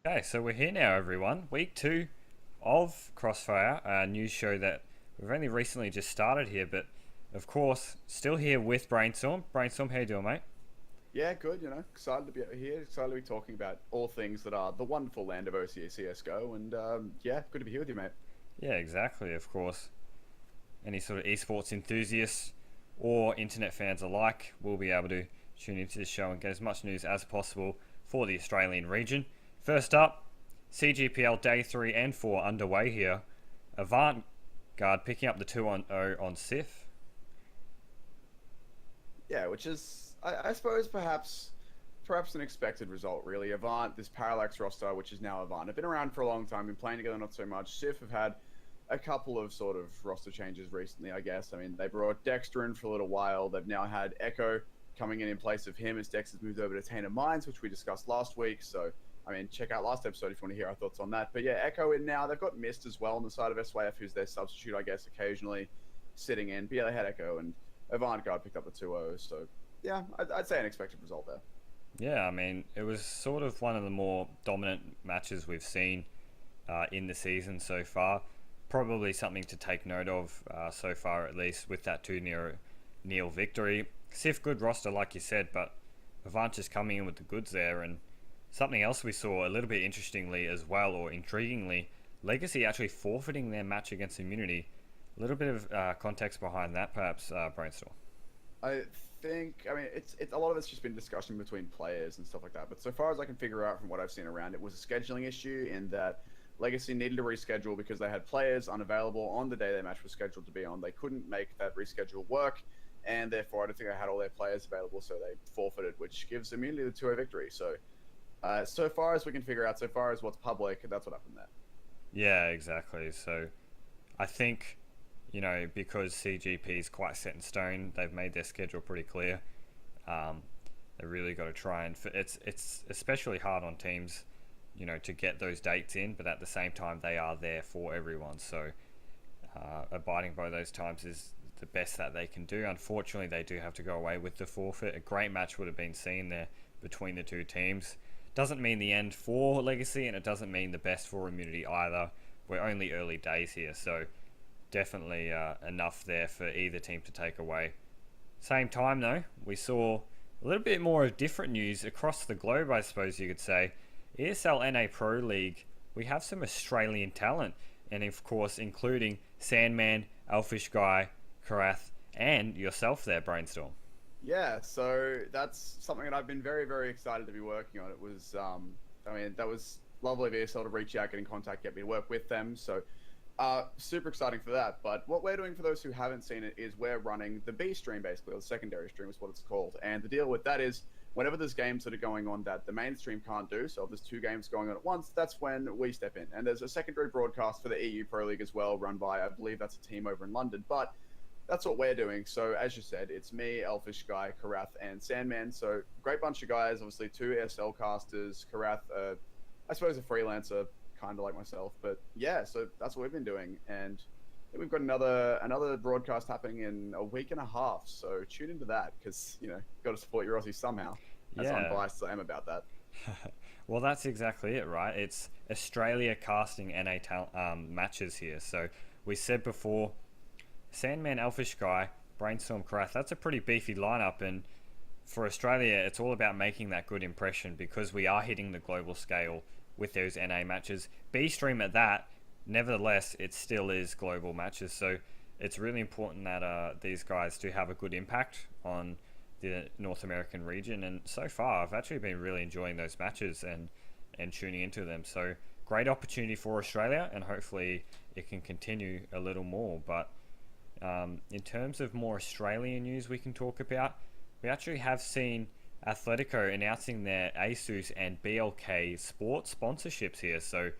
Okay, so we're here now, everyone. Week 2 of Crossfire, a news show that we've only recently just started here, but of course, still here with Brainstorm. Brainstorm, how you doing, mate? Yeah, good. Excited to be out here. Excited to be talking about all things that are the wonderful land of OCA CS:GO, and yeah, good to be here with you, mate. Yeah, exactly, of course. Any sort of esports enthusiasts or internet fans alike will be able to tune into this show and get as much news as possible for the Australian region. First up, CGPL Day 3 and 4 underway here. Avant guard picking up the 2 on 0 on SIF. Yeah, which is, I suppose, perhaps an expected result, really. Avant, this Parallax roster, which is now Avant, have been around for a long time, been playing together not so much. Sif have had a couple of sort of roster changes recently, I guess. I mean, they brought Dexter in for a little while. They've now had Echo coming in place of him as Dexter's moved over to Tainted Minds, which we discussed last week. So, I mean, check out last episode if you want to hear our thoughts on that. But yeah, Echo in now. They've got Mist as well on the side of SYF, who's their substitute, I guess, occasionally sitting in. But yeah, they had Echo, and Avant guard picked up the 2-0. So yeah, I'd say an expected result there. Yeah, I mean, it was sort of one of the more dominant matches we've seen in the season so far. Probably something to take note of so far, at least, with that 2-0 victory. Sif, good roster, like you said, but Avant just coming in with the goods there. And something else we saw a little bit interestingly as well, or intriguingly, Legacy actually forfeiting their match against Immunity. A little bit of context behind that, perhaps, Brainstorm. I I mean, it's a lot of it's just been discussion between players and stuff like that. But so far as I can figure out from what I've seen around, it was a scheduling issue in that Legacy needed to reschedule because they had players unavailable on the day their match was scheduled to be on. They couldn't make that reschedule work, and therefore I don't think they had all their players available, so they forfeited, which gives Immunity the 2-0 victory. So, so far as we can figure out, so far as what's public, that's what happened there. Yeah, exactly. So I think, because CGP is quite set in stone, they've made their schedule pretty clear. Um, they really got to try and it's especially hard on teams, to get those dates in, but at the same time they are there for everyone. So abiding by those times is the best that they can do. Unfortunately, they do have to go away with the forfeit. A great match would have been seen there between the two teams. Doesn't mean the end for Legacy, and it doesn't mean the best for Immunity either. We're only early days here, so definitely enough there for either team to take away. Same time though, we saw a little bit more of different news across the globe, I suppose you could say. ESL NA Pro League, we have some Australian talent, and of course including Sandman, Elfish Guy, Karath, and yourself there, Brainstorm. Yeah, so that's something that I've been very, very excited to be working on. It was, I mean, that was lovely of ESL to reach out, get in contact, get me to work with them. So super exciting for that. But what we're doing, for those who haven't seen it, is we're running the B stream, basically, or the secondary stream is what it's called. And the deal with that is whenever there's games that are going on that the mainstream can't do, so if there's two games going on at once, that's when we step in. And there's a secondary broadcast for the EU Pro League as well, run by, I believe that's a team over in London. But that's what we're doing. So as you said, it's me, Elfish Guy, Karath, and Sandman. So great bunch of guys, obviously two ESL casters, Karath, I suppose a freelancer, kind of like myself. But yeah, so that's what we've been doing. And we've got another broadcast happening in a week and a half. So tune into that because, got to support your Aussies somehow. As Yeah. unbiased as I am about that. Well, that's exactly it, right? It's Australia casting matches here. So we said before, Sandman, Elfish Guy, Brainstorm, Karath, that's a pretty beefy lineup. And for Australia, it's all about making that good impression because we are hitting the global scale with those NA matches. B stream at that, nevertheless, it still is global matches. So it's really important that these guys do have a good impact on the North American region. And so far, I've actually been really enjoying those matches and tuning into them. So great opportunity for Australia, and hopefully it can continue a little more. But in terms of more Australian news we can talk about, we actually have seen Athletico announcing their ASUS and BLK Sport sponsorships here. So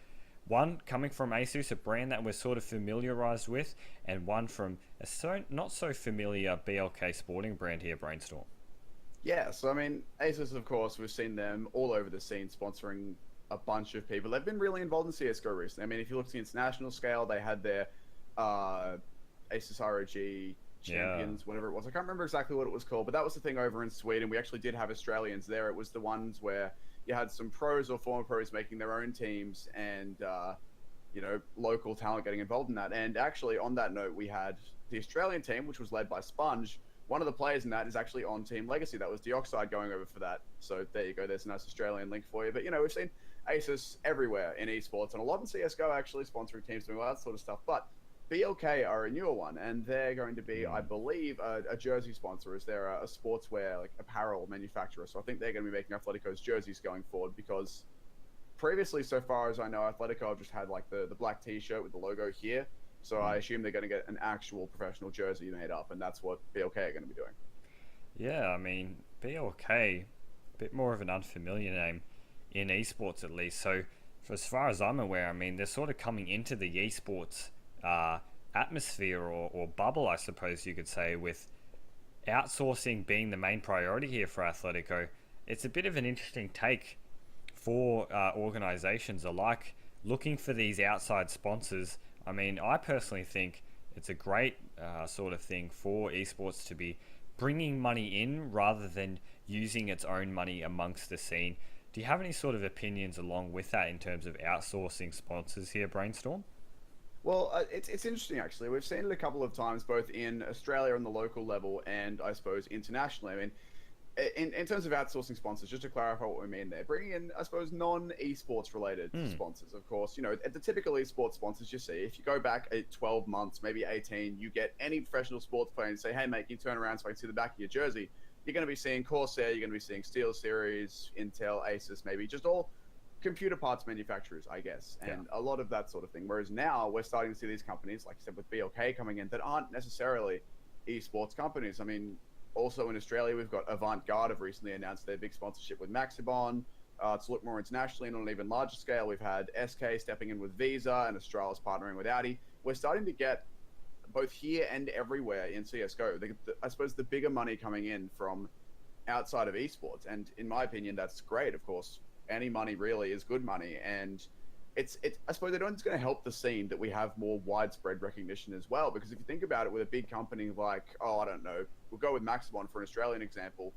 one coming from ASUS, a brand that we're sort of familiarized with, and one from a not so familiar BLK sporting brand here, Brainstorm. Yeah, so I mean, ASUS, of course, we've seen them all over the scene sponsoring a bunch of people. They've been really involved in CSGO recently. I mean, if you look at the international scale, they had their ASUS ROG Champions, whatever it was. I can't remember exactly what it was called, but that was the thing over in Sweden. We actually did have Australians there. It was the ones where you had some pros or former pros making their own teams, and local talent getting involved in that. And actually, on that note, we had the Australian team, which was led by Sponge. One of the players in that is actually on Team Legacy. That was Dioxide going over for that. So there you go. There's a nice Australian link for you. But, we've seen ASUS everywhere in esports, and a lot in CSGO actually, sponsoring teams, doing all that sort of stuff. But BLK are a newer one, and they're going to be, I believe, a jersey sponsor, as they're a sportswear, like apparel manufacturer. So I think they're going to be making Athletico's jerseys going forward, because previously, so far as I know, Athletico have just had like the black T-shirt with the logo here. So I assume they're going to get an actual professional jersey made up, and that's what BLK are going to be doing. Yeah, I mean, BLK, a bit more of an unfamiliar name in esports at least. So, for as far as I'm aware, I mean, they're sort of coming into the esports atmosphere or bubble, I suppose you could say, with outsourcing being the main priority here for Athletico. It's a bit of an interesting take for organizations alike, looking for these outside sponsors. I mean, I personally think it's a great sort of thing for esports to be bringing money in rather than using its own money amongst the scene. Do you have any sort of opinions along with that in terms of outsourcing sponsors here, Brainstorm? Well, it's interesting, actually. We've seen it a couple of times, both in Australia on the local level and, I suppose, internationally. I mean, in terms of outsourcing sponsors, just to clarify what we mean there, bringing in, I suppose, non-esports related sponsors, of course. The typical esports sponsors you see, if you go back 12 months, maybe 18, you get any professional sports player and say, hey, mate, can you turn around so I can see the back of your jersey? You're going to be seeing Corsair, you're going to be seeing SteelSeries, Intel, ASUS, maybe, just all computer parts manufacturers, I guess, and a lot of that sort of thing. Whereas now we're starting to see these companies, like I said, with BLK coming in, that aren't necessarily esports companies. I mean, also in Australia, we've got Avant have recently announced their big sponsorship with Maxibon. To look more internationally and on an even larger scale, we've had SK stepping in with Visa and Astralis partnering with Audi. We're starting to get, both here and everywhere in CSGO, I suppose the bigger money coming in from outside of esports. And in my opinion, that's great. Of course, any money really is good money. And I suppose it's going to help the scene that we have more widespread recognition as well. Because if you think about it, with a big company like, I don't know, we'll go with Maxibon for an Australian example.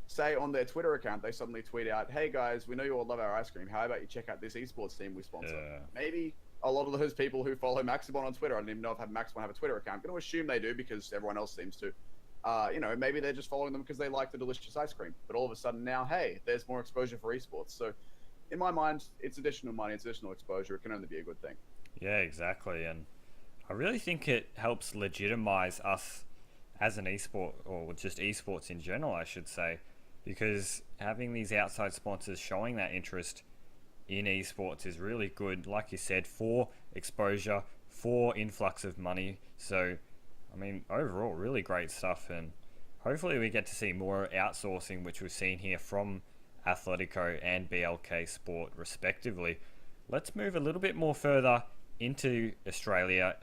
Say on their Twitter account, they suddenly tweet out, hey guys, we know you all love our ice cream. How about you check out this esports team we sponsor? Maybe a lot of those people who follow Maxibon on Twitter, I don't even know if Maxibon have a Twitter account. I'm going to assume they do because everyone else seems to. Maybe they're just following them because they like the delicious ice cream. But all of a sudden now, hey, there's more exposure for esports. So in my mind, it's additional money, it's additional exposure. It can only be a good thing. Yeah, exactly. And I really think it helps legitimize us as an esport, or just esports in general, I should say, because having these outside sponsors showing that interest in esports is really good, like you said, for exposure, for influx of money. So, I mean, overall, really great stuff. And hopefully we get to see more outsourcing, which we've seen here from Athletico and BLK Sport respectively. Let's move a little bit more further into Australia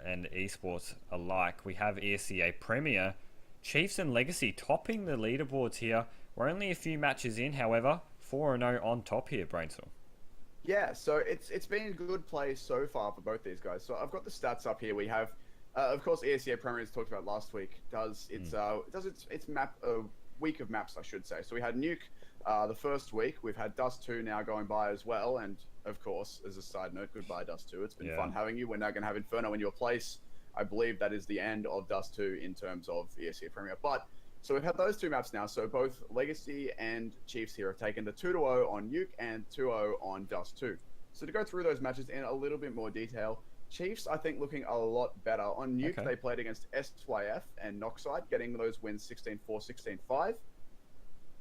and esports alike. We have ESEA Premier, Chiefs and Legacy topping the leaderboards here. We're only a few matches in, however, 4-0 on top here, Brainstorm. Yeah, so it's been a good play so far for both these guys. So I've got the stats up here. We have, of course, ESEA Premier, as talked about last week, does its week of maps, I should say. So we had Nuke the first week. We've had Dust 2 now going by as well. And, of course, as a side note, goodbye, Dust 2. It's been fun having you. We're now going to have Inferno in your place. I believe that is the end of Dust 2 in terms of ESEA Premier. But, so we've had those two maps now. So both Legacy and Chiefs here have taken the 2-0 on Nuke and 2-0 on Dust 2. So to go through those matches in a little bit more detail, Chiefs, I think, looking a lot better. On Nuke, they played against SYF and Noxide, getting those wins 16-4, 16-5.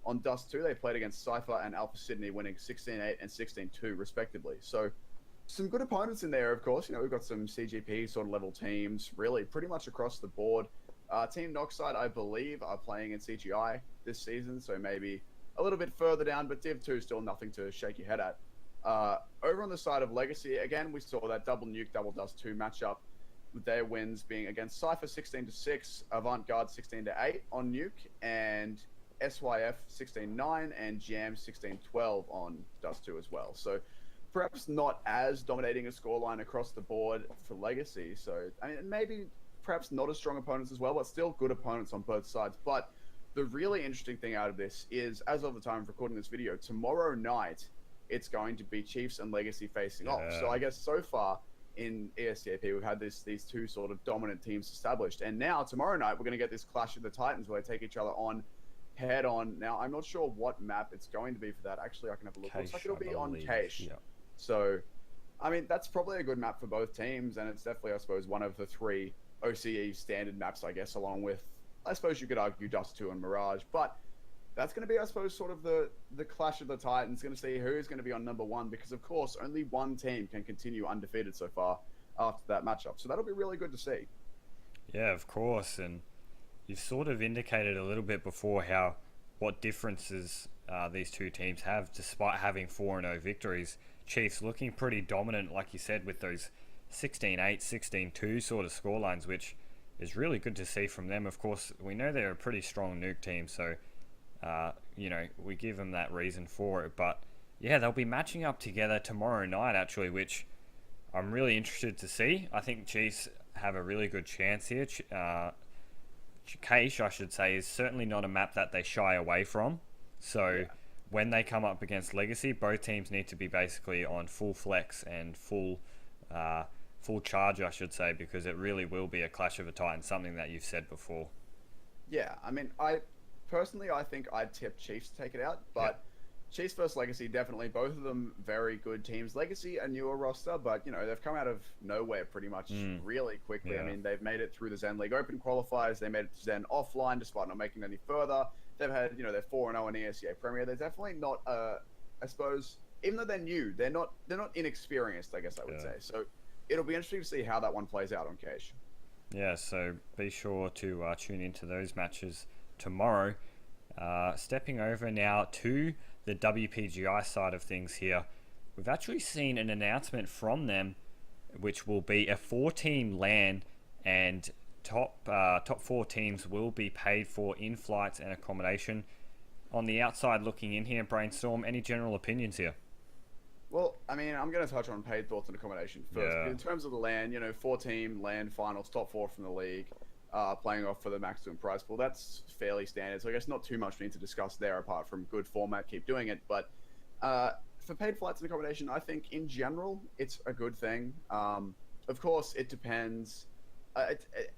On Dust 2, they played against Cypher and Alpha Sydney, winning 16-8 and 16-2, respectively. So some good opponents in there, of course. We've got some CGP sort of level teams, really, pretty much across the board. Team Noxide, I believe, are playing in CGI this season, so maybe a little bit further down, but Div 2 still nothing to shake your head at. Over on the side of Legacy, again, we saw that double Nuke, double Dust 2 matchup, with their wins being against Cypher 16-6, Avant-Garde 16-8 on Nuke, and SYF 16-9, and Jam 16-12 on Dust 2 as well. So perhaps not as dominating a scoreline across the board for Legacy. So, I mean, maybe perhaps not as strong opponents as well, but still good opponents on both sides. But the really interesting thing out of this is, as of the time of recording this video, tomorrow night, it's going to be Chiefs and Legacy facing off. So I guess so far in ESEA-P, we've had these two sort of dominant teams established. And now, tomorrow night, we're going to get this clash of the Titans where they take each other on head on. Now, I'm not sure what map it's going to be for that. Actually, I can have a look. Looks like it'll be on Cache. Yeah. So, I mean, that's probably a good map for both teams. And it's definitely, I suppose, one of the 3 OCE standard maps, I guess, along with, I suppose you could argue, Dust 2 and Mirage. But that's going to be, I suppose, sort of the clash of the Titans. Going to see who's going to be on number 1, because, of course, only one team can continue undefeated so far after that matchup. So that'll be really good to see. Yeah, of course. And you've sort of indicated a little bit before what differences these two teams have, despite having 4-0 victories. Chiefs looking pretty dominant, like you said, with those 16-8, 16-2 sort of scorelines, which is really good to see from them. Of course, we know they're a pretty strong nuke team, so we give them that reason for it. But yeah, they'll be matching up together tomorrow night, actually, which I'm really interested to see. I think Chiefs have a really good chance here. Cache, I should say, is certainly not a map that they shy away from. So when they come up against Legacy, both teams need to be basically on full flex and full charge, I should say, because it really will be a clash of the Titans, something that you've said before. Yeah, I mean, Personally, I think I'd tip Chiefs to take it out, but Chiefs versus Legacy, definitely, both of them very good teams. Legacy, a newer roster, but, they've come out of nowhere pretty much really quickly. I mean, they've made it through the Zen League Open qualifiers. They made it to Zen offline despite not making it any further. They've had, they're 4-0 in ESEA Premier. They're definitely not, I suppose, even though they're new, they're not inexperienced, I guess I would say. So it'll be interesting to see how that one plays out on Cache. Yeah, so be sure to tune into those matches tomorrow. Stepping over now to the WPGI side of things here, we've actually seen an announcement from them, which will be a 4-team LAN, and top 4 teams will be paid for in flights and accommodation. On the outside looking in here, Brainstorm, any general opinions here? Well, I mean, I'm going to touch on paid thoughts and accommodation first. Yeah. In terms of the LAN, 4-team LAN finals, top 4 from the league. Playing off for the maximum prize pool. That's fairly standard, so I guess not too much we need to discuss there apart from good format, keep doing it. But for paid flights and accommodation, I think in general it's a good thing. Of course, it depends.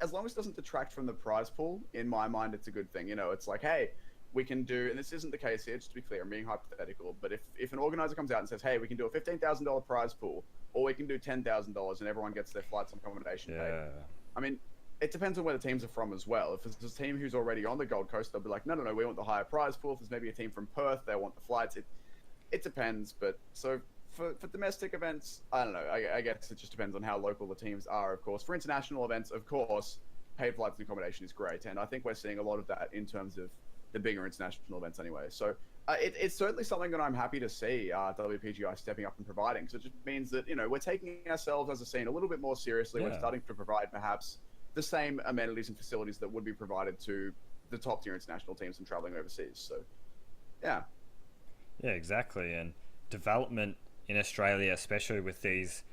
As long as it doesn't detract from the prize pool, in my mind, it's a good thing. It's like, hey, we can do, and this isn't the case here, just to be clear, I'm being hypothetical, but if an organizer comes out and says, hey, we can do a $15,000 prize pool, or we can do $10,000 and everyone gets their flights and accommodation paid. I mean, it depends on where the teams are from as well. If it's a team who's already on the Gold Coast, they'll be like, no, we want the higher prize pool. If there's maybe a team from Perth, they want the flights. It depends. But so for domestic events, I don't know. I guess it just depends on how local the teams are, of course. For international events, of course, paid flights and accommodation is great. And I think we're seeing a lot of that in terms of the bigger international events anyway. So it's certainly something that I'm happy to see WPGI stepping up and providing. So it just means that, we're taking ourselves as a scene a little bit more seriously. Yeah. We're starting to provide perhaps the same amenities and facilities that would be provided to the top tier international teams and traveling overseas. So, yeah. Yeah, exactly. And development in Australia, especially with these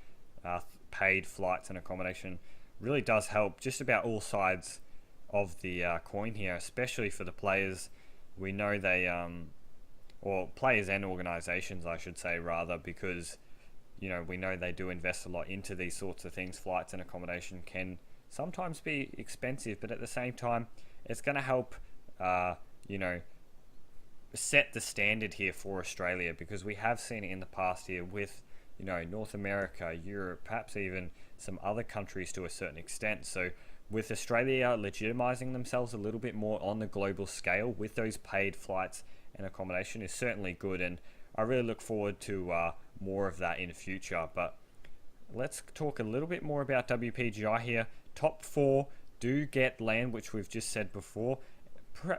paid flights and accommodation, really does help just about all sides of the coin here, especially for the players. We know they, or players and organisations, I should say, rather, because, we know they do invest a lot into these sorts of things. Flights and accommodation can sometimes be expensive, but at the same time, it's going to help, set the standard here for Australia, because we have seen it in the past here with, North America, Europe, perhaps even some other countries to a certain extent. So with Australia legitimising themselves a little bit more on the global scale with those paid flights and accommodation is certainly good, and I really look forward to more of that in the future. But let's talk a little bit more about WPGI here. Top 4 do get LAN, which we've just said before.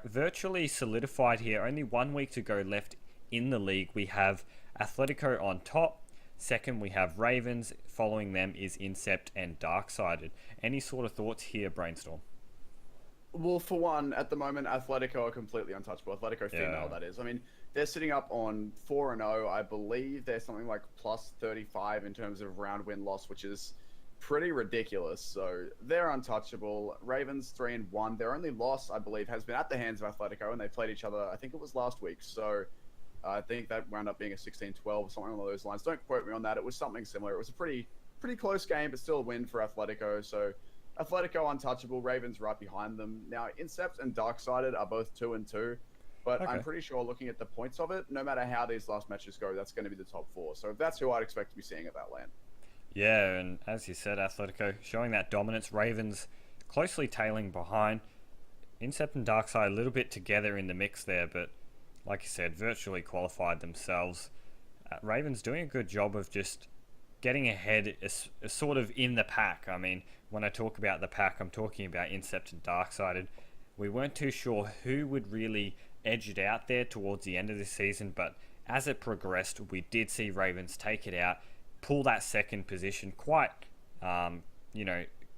Virtually solidified here. Only 1 week to go left in the league. We have Athletico on top. Second, we have Ravens. Following them is Incept and Darksided. Any sort of thoughts here, Brainstorm? Well, for one, at the moment, Athletico are completely untouchable. Athletico female, that is. I mean, they're sitting up on 4-0. I believe they're something like plus 35 in terms of round win-loss, which is pretty ridiculous. So they're untouchable. Ravens 3-1. Their only loss, I believe, has been at the hands of Athletico, and they played each other. I think it was last week. So I think that wound up being a 16-12 or something along those lines. Don't quote me on that. It was something similar. It was a pretty close game, but still a win for Athletico. So Athletico untouchable. Ravens right behind them. Now Incept and Darksided are both 2-2. But Okay. I'm pretty sure looking at the points of it, no matter how these last matches go, that's going to be the top four. So that's who I'd expect to be seeing at that LAN. Yeah, and as you said, Athletico showing that dominance. Ravens closely tailing behind. Incept and Darkside a little bit together in the mix there, but like you said, virtually qualified themselves. Ravens doing a good job of just getting ahead, sort of in the pack. I mean, when I talk about the pack, I'm talking about Incept and Darksided. We weren't too sure who would really edge it out there towards the end of the season, but as it progressed, we did see Ravens take it out, pull that second position quite,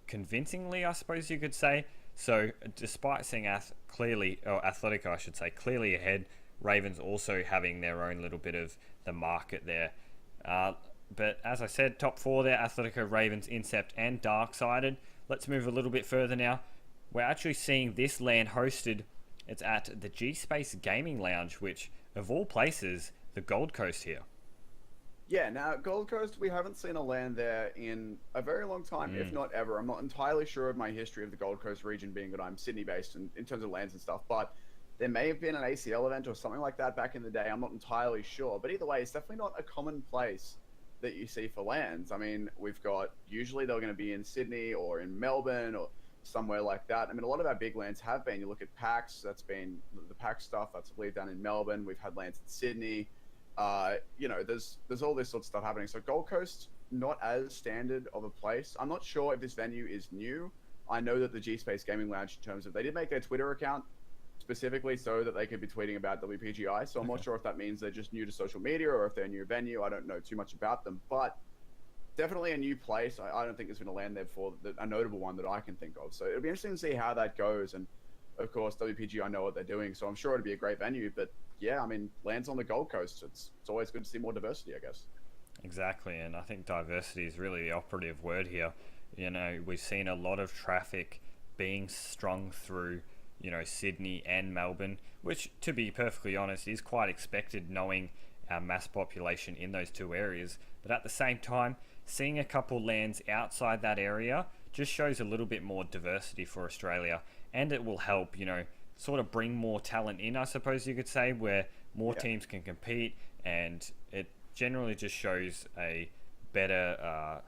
convincingly, I suppose you could say. So, despite seeing Athletico, I should say, clearly ahead, Ravens also having their own little bit of the market there. But as I said, top four there, Athletico, Ravens, Incept, and Darksided. Let's move a little bit further now. We're actually seeing this LAN hosted. It's at the G-Space Gaming Lounge, which, of all places, the Gold Coast here. Yeah, now Gold Coast, we haven't seen a LAN there in a very long time, if not ever. I'm not entirely sure of my history of the Gold Coast region, being that I'm Sydney-based in terms of LANs and stuff, but there may have been an ACL event or something like that back in the day. I'm not entirely sure, but either way, it's definitely not a common place that you see for LANs. I mean, usually they're going to be in Sydney or in Melbourne or somewhere like that. I mean, a lot of our big LANs have been. You look at PAX, that's been the PAX stuff. That's I believe down in Melbourne. We've had LANs in Sydney. There's all this sort of stuff happening. So Gold Coast, not as standard of a place. I'm not sure if this venue is new. I know that the G Space Gaming Lounge, in terms of, they did make their Twitter account specifically so that they could be tweeting about WPGI. So I'm not sure if that means they're just new to social media or if they're a new venue. I don't know too much about them, but definitely a new place. I don't think there's been a LAN there before, a notable one that I can think of. So it'll be interesting to see how that goes. And of course, WPGI know what they're doing, so I'm sure it'll be a great venue. But yeah, I mean, LANs on the Gold Coast, it's always good to see more diversity, I guess. Exactly, and I think diversity is really the operative word here. We've seen a lot of traffic being strung through, Sydney and Melbourne, which, to be perfectly honest, is quite expected knowing our mass population in those two areas. But at the same time, seeing a couple LANs outside that area just shows a little bit more diversity for Australia, and it will help, sort of bring more talent in, I suppose you could say, where more teams can compete, and it generally just shows a better,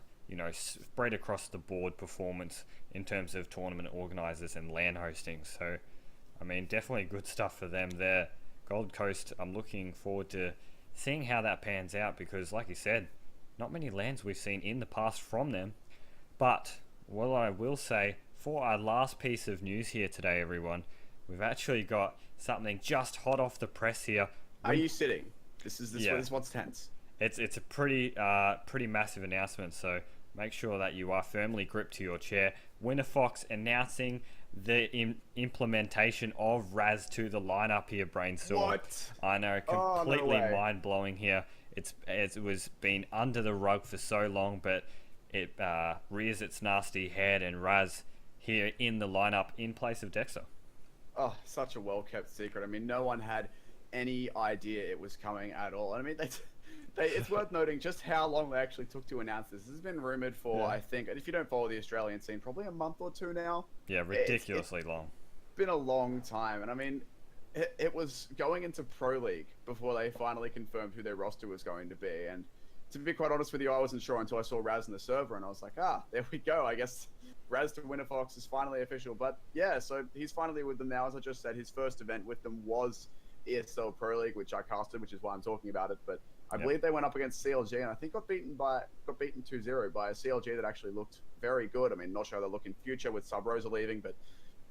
spread across the board performance in terms of tournament organisers and LAN hosting. So, I mean, definitely good stuff for them there. Gold Coast, I'm looking forward to seeing how that pans out because, like you said, not many LANs we've seen in the past from them. But what I will say, for our last piece of news here today, everyone, we've actually got something just hot off the press here. Are you sitting? This one's tense. It's a pretty massive announcement, so make sure that you are firmly gripped to your chair. Winterfox announcing the implementation of Raz to the lineup here, Brainstorm. What? I know, completely mind-blowing here. It was been under the rug for so long, but it rears its nasty head, and Raz here in the lineup in place of Dexter. Oh, such a well-kept secret. I mean, no one had any idea it was coming at all. I mean, it's worth noting just how long they actually took to announce this. This has been rumored for, I think, and if you don't follow the Australian scene, probably a month or two now. Yeah, ridiculously long. It's been a long time, and I mean, it was going into Pro League before they finally confirmed who their roster was going to be. And to be quite honest with you, I wasn't sure until I saw Raz in the server, and I was like, there we go. I guess Raz to Winterfox is finally official. But yeah, so he's finally with them now. As I just said, his first event with them was ESL Pro League, which I casted, which is why I'm talking about it. But I believe they went up against CLG, and I think got beaten 2-0 by a CLG that actually looked very good. I mean, not sure they'll look in future with Sub Rosa leaving, but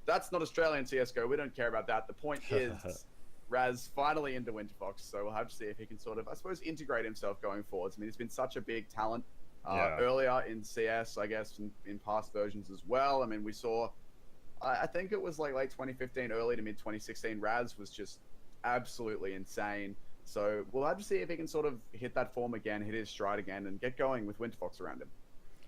that's not Australian CSGO. We don't care about that. The point is, Raz finally into Winterfox, so we'll have to see if he can sort of, I suppose, integrate himself going forwards. I mean, he's been such a big talent earlier in CS, I guess, in past versions as well. I mean, we saw, I think it was like late 2015, early to mid 2016, Raz was just absolutely insane. So we'll have to see if he can sort of hit that form again, hit his stride again, and get going with Winterfox around him.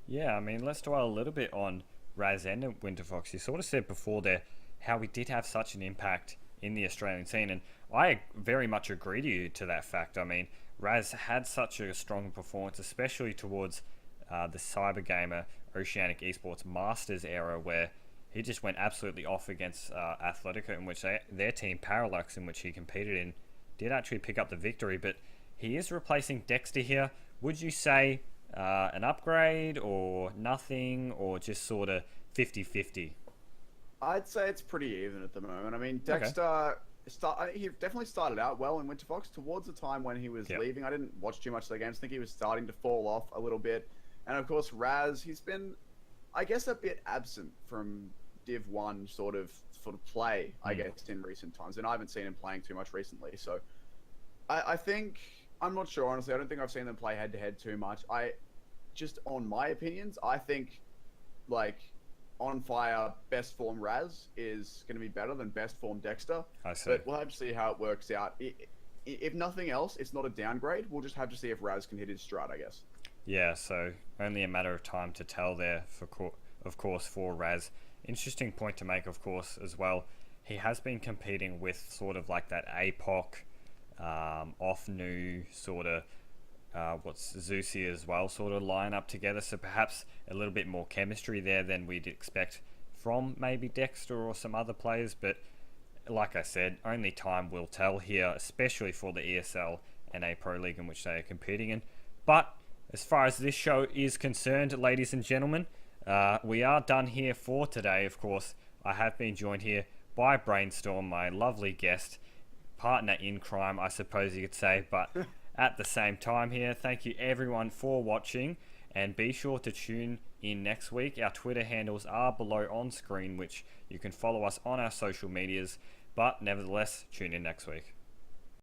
Yeah, I mean, let's dwell a little bit on Raz and Winterfox. You sort of said before there how he did have such an impact in the Australian scene, and I very much agree to you to that fact. I mean, Raz had such a strong performance, especially towards the Cyber Gamer Oceanic Esports Masters era, where he just went absolutely off against Athletico, in which their team Parallax, in which he competed in, did actually pick up the victory. But he is replacing Dexter here. Would you say an upgrade or nothing, or just sort of 50-50? I'd say it's pretty even at the moment. I mean, Okay. Dexter, he definitely started out well in Winterfox. Towards the time when he was Yep. leaving, I didn't watch too much of the games. I think he was starting to fall off a little bit. And of course, Raz, he's been, I guess, a bit absent from Div 1 sort of play, I guess, in recent times. And I haven't seen him playing too much recently. So I think, I'm not sure, honestly. I don't think I've seen them play head-to-head too much. Just on my opinions, I think, like, on fire, best form Raz is going to be better than best form Dexter. I see. But we'll have to see how it works out. If nothing else, it's not a downgrade. We'll just have to see if Raz can hit his stride, I guess. Yeah, so only a matter of time to tell there, of course, for Raz. Interesting point to make, of course, as well. He has been competing with sort of like that APOC, off-new sort of, what's Zeusy as well, sort of line up together. So perhaps a little bit more chemistry there than we'd expect from maybe Dexter or some other players. But like I said, only time will tell here, especially for the ESL NA Pro League in which they are competing in. But as far as this show is concerned, ladies and gentlemen, we are done here for today. Of course, I have been joined here by Brainstorm, my lovely guest, partner in crime, I suppose you could say, but at the same time here, thank you everyone for watching, and be sure to tune in next week. Our Twitter handles are below on screen, which you can follow us on our social medias, but nevertheless, tune in next week.